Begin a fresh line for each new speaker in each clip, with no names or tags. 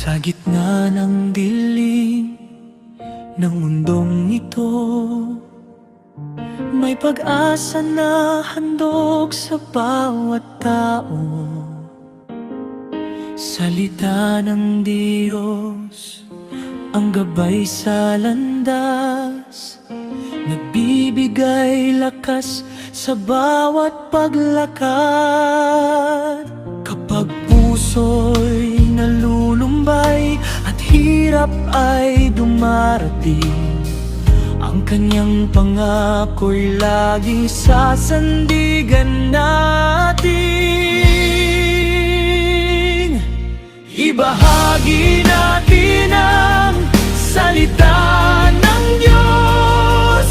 Sa gitna ng dilim ng mundong ito, may pag-asa na handog sa bawat tao. Salita ng Diyos, ang gabay sa landas, nagbibigay lakas sa bawat paglakad. Kapag puso'y nalulumbay at hirap ay dumarating, ang kanyang pangako'y laging sasandigan natin. Ibahagi natin ang salita ng Diyos.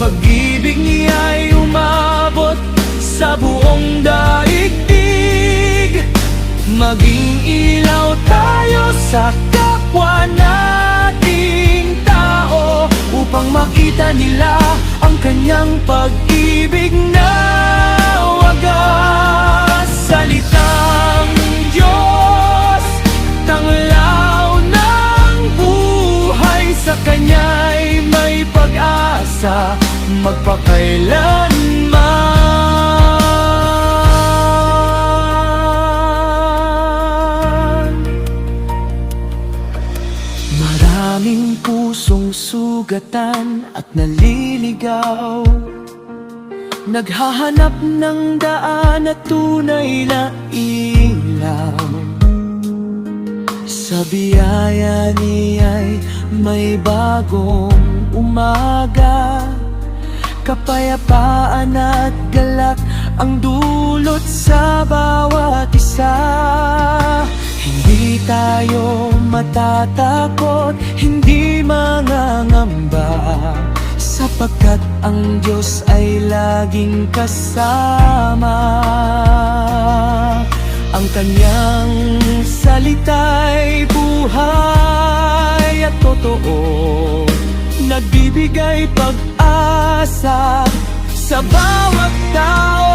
Pag-ibig niya'y umabot sa buong daigdig. Maging ilaw tayo sa kapwa nating tao, upang makita nila ang kanyang pag-ibig na wagas. Salitang Diyos, tanglaw ng buhay, sa kanya'y may pag-asa magpakailanman. Maraming pusong sugatan at naliligaw, naghahanap ng daan at tunay na ilaw. Sa biyaya niya'y may bagong umaga, kapayapaan at galak ang dulot sa bawat isa. Hindi tayo matatakot, hindi mangangamba, sapagkat ang Diyos ay laging kasama. Ang kanyang salita'y buhay at totoo, nagbibigay pag-asa sa bawat tao.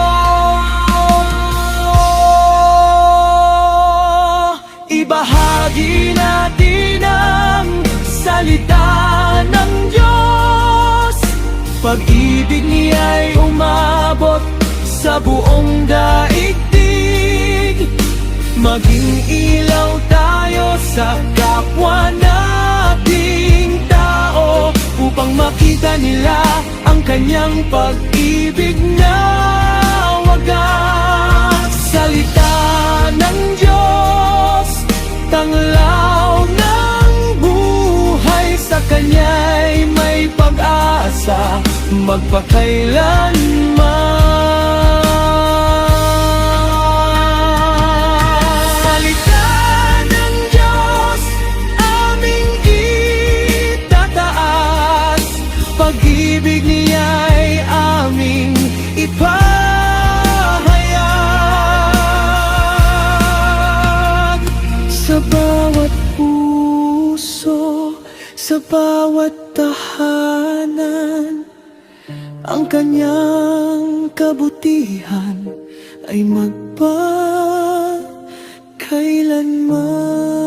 Ibahagi natin ang salita ng Diyos. Pag-ibig niya'y umabot sa buong daigdig. Maging ilaw tayo sa kapwa nating tao, upang makita nila ang kanyang pag-ibig na wagas. Salita ng Diyos, tanglaw ng buhay, sa kanya'y may pag-asa magpakailanman. Salita ng Diyos, aming itataas, pag-ibig niya'y aming ipahayag. Sa bawat puso, sa bawat tahanan, ang kanyang kabutihan ay magpakailanman.